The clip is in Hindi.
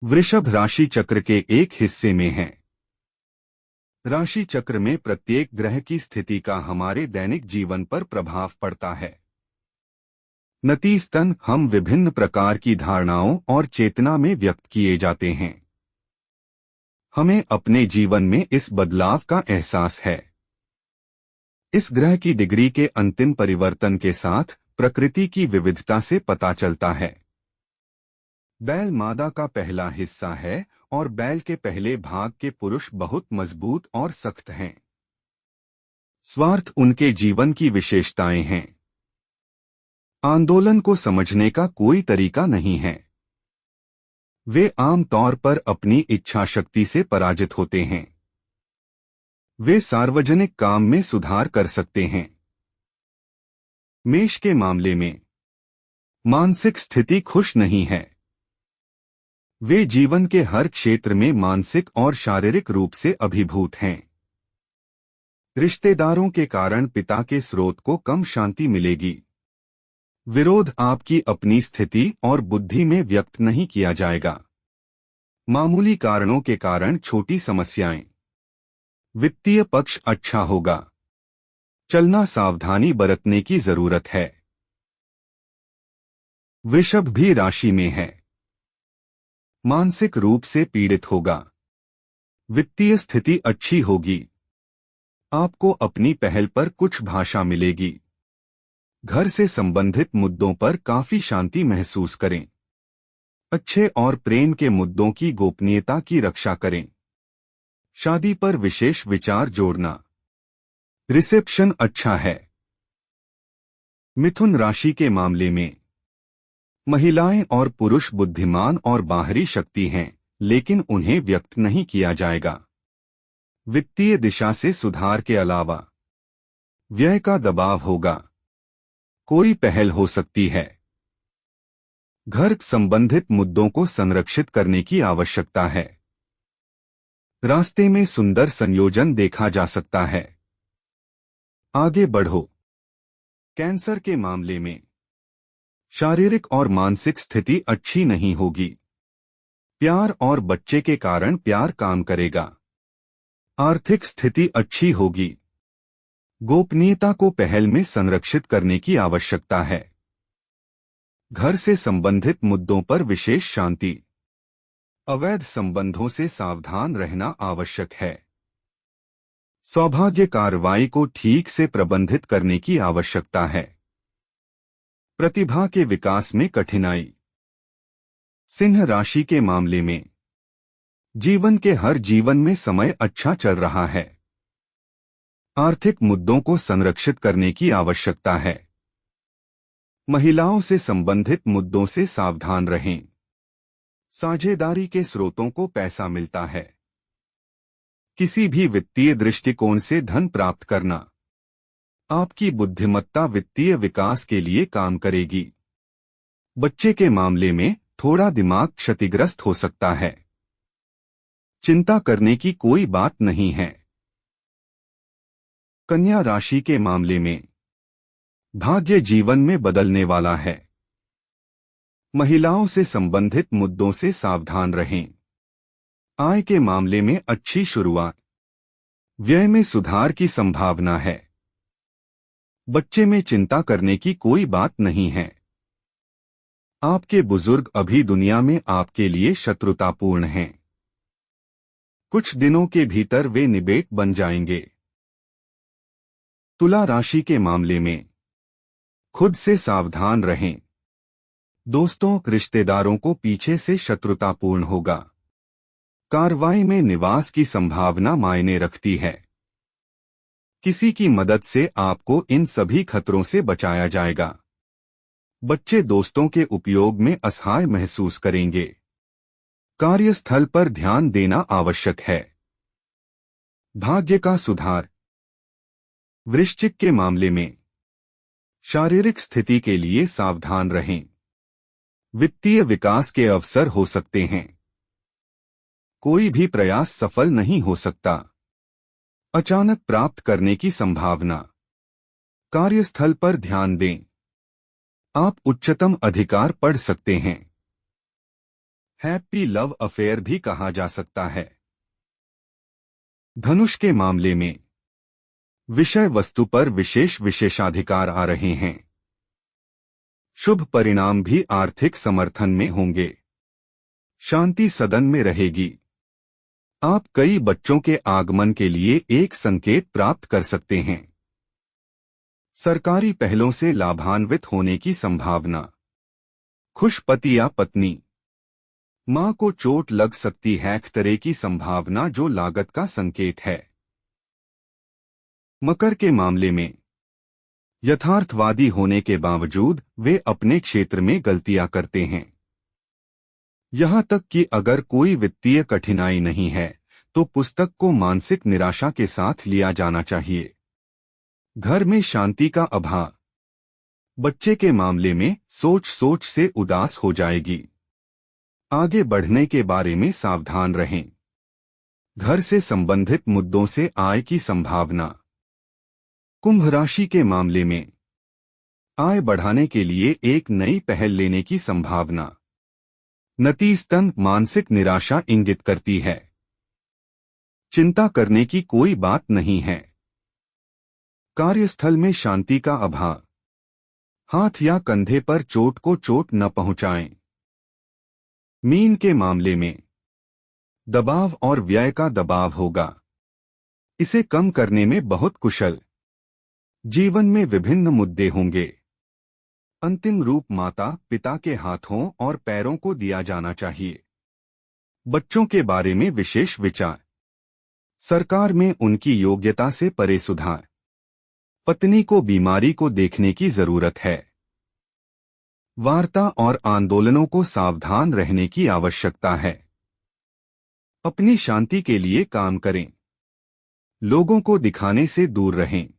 वृषभ राशि चक्र के एक हिस्से में है। राशि चक्र में प्रत्येक ग्रह की स्थिति का हमारे दैनिक जीवन पर प्रभाव पड़ता है। नतीजतन हम विभिन्न प्रकार की धारणाओं और चेतना में व्यक्त किए जाते हैं। हमें अपने जीवन में इस बदलाव का एहसास है। इस ग्रह की डिग्री के अंतिम परिवर्तन के साथ प्रकृति की विविधता से पता चलता है। बैल मादा का पहला हिस्सा है और बैल के पहले भाग के पुरुष बहुत मजबूत और सख्त हैं। स्वार्थ उनके जीवन की विशेषताएं हैं। आंदोलन को समझने का कोई तरीका नहीं है। वे आमतौर पर अपनी इच्छा शक्ति से पराजित होते हैं। वे सार्वजनिक काम में सुधार कर सकते हैं। मेष के मामले में मानसिक स्थिति खुश नहीं है। वे जीवन के हर क्षेत्र में मानसिक और शारीरिक रूप से अभिभूत हैं। रिश्तेदारों के कारण पिता के स्रोत को कम शांति मिलेगी। विरोध आपकी अपनी स्थिति और बुद्धि में व्यक्त नहीं किया जाएगा। मामूली कारणों के कारण छोटी समस्याएं। वित्तीय पक्ष अच्छा होगा। चलना सावधानी बरतने की जरूरत है। वृषभ भी राशि में है। मानसिक रूप से पीड़ित होगा। वित्तीय स्थिति अच्छी होगी। आपको अपनी पहल पर कुछ भाषा मिलेगी। घर से संबंधित मुद्दों पर काफी शांति महसूस करें। अच्छे और प्रेम के मुद्दों की गोपनीयता की रक्षा करें। शादी पर विशेष विचार जोड़ना। रिसेप्शन अच्छा है। मिथुन राशि के मामले में महिलाएं और पुरुष बुद्धिमान और बाहरी शक्ति हैं, लेकिन उन्हें व्यक्त नहीं किया जाएगा। वित्तीय दिशा से सुधार के अलावा व्यय का दबाव होगा। कोई पहल हो सकती है। घर संबंधित मुद्दों को संरक्षित करने की आवश्यकता है। रास्ते में सुंदर संयोजन देखा जा सकता है। आगे बढ़ो। कैंसर के मामले में शारीरिक और मानसिक स्थिति अच्छी नहीं होगी। प्यार और बच्चे के कारण प्यार काम करेगा। आर्थिक स्थिति अच्छी होगी। गोपनीयता को पहल में संरक्षित करने की आवश्यकता है। घर से संबंधित मुद्दों पर विशेष शांति। अवैध संबंधों से सावधान रहना आवश्यक है। सौभाग्य कार्रवाई को ठीक से प्रबंधित करने की आवश्यकता है। प्रतिभा के विकास में कठिनाई। सिंह राशि के मामले में जीवन के हर जीवन में समय अच्छा चल रहा है। आर्थिक मुद्दों को संरक्षित करने की आवश्यकता है। महिलाओं से संबंधित मुद्दों से सावधान रहें। साझेदारी के स्रोतों को पैसा मिलता है। किसी भी वित्तीय दृष्टिकोण से धन प्राप्त करना। आपकी बुद्धिमत्ता वित्तीय विकास के लिए काम करेगी। बच्चे के मामले में थोड़ा दिमाग क्षतिग्रस्त हो सकता है। चिंता करने की कोई बात नहीं है। कन्या राशि के मामले में भाग्य जीवन में बदलने वाला है। महिलाओं से संबंधित मुद्दों से सावधान रहें। आय के मामले में अच्छी शुरुआत। व्यय में सुधार की संभावना है। बच्चे में चिंता करने की कोई बात नहीं है। आपके बुजुर्ग अभी दुनिया में आपके लिए शत्रुतापूर्ण हैं। कुछ दिनों के भीतर वे निबेट बन जाएंगे। तुला राशि के मामले में खुद से सावधान रहें। दोस्तों रिश्तेदारों को पीछे से शत्रुतापूर्ण होगा। कार्रवाई में निवास की संभावना मायने रखती है। किसी की मदद से आपको इन सभी खतरों से बचाया जाएगा। बच्चे दोस्तों के उपयोग में असहाय महसूस करेंगे। कार्यस्थल पर ध्यान देना आवश्यक है। भाग्य का सुधार। वृश्चिक के मामले में शारीरिक स्थिति के लिए सावधान रहें। वित्तीय विकास के अवसर हो सकते हैं। कोई भी प्रयास सफल नहीं हो सकता। अचानक प्राप्त करने की संभावना। कार्यस्थल पर ध्यान दें। आप उच्चतम अधिकार पढ़ सकते हैं। हैप्पी लव अफेयर भी कहा जा सकता है। धनुष के मामले में विषय वस्तु पर विशेष विशेषाधिकार आ रहे हैं। शुभ परिणाम भी आर्थिक समर्थन में होंगे। शांति सदन में रहेगी। आप कई बच्चों के आगमन के लिए एक संकेत प्राप्त कर सकते हैं। सरकारी पहलों से लाभान्वित होने की संभावना। खुश पति या पत्नी। मां को चोट लग सकती है, खतरे की संभावना जो लागत का संकेत है। मकर के मामले में यथार्थवादी होने के बावजूद वे अपने क्षेत्र में गलतियां करते हैं। यहां तक कि अगर कोई वित्तीय कठिनाई नहीं है तो पुस्तक को मानसिक निराशा के साथ लिया जाना चाहिए। घर में शांति का अभाव। बच्चे के मामले में सोच सोच से उदास हो जाएगी। आगे बढ़ने के बारे में सावधान रहें। घर से संबंधित मुद्दों से आय की संभावना। कुंभ राशि के मामले में आय बढ़ाने के लिए एक नई पहल लेने की संभावना। नतीजतन मानसिक निराशा इंगित करती है। चिंता करने की कोई बात नहीं है। कार्यस्थल में शांति का अभाव। हाथ या कंधे पर चोट को चोट न पहुंचाएं। मीन के मामले में दबाव और व्यय का दबाव होगा। इसे कम करने में बहुत कुशल। जीवन में विभिन्न मुद्दे होंगे। अंतिम रूप माता पिता के हाथों और पैरों को दिया जाना चाहिए। बच्चों के बारे में विशेष विचार। सरकार में उनकी योग्यता से परे सुधार। पत्नी को बीमारी को देखने की जरूरत है। वार्ता और आंदोलनों को सावधान रहने की आवश्यकता है। अपनी शांति के लिए काम करें। लोगों को दिखाने से दूर रहें।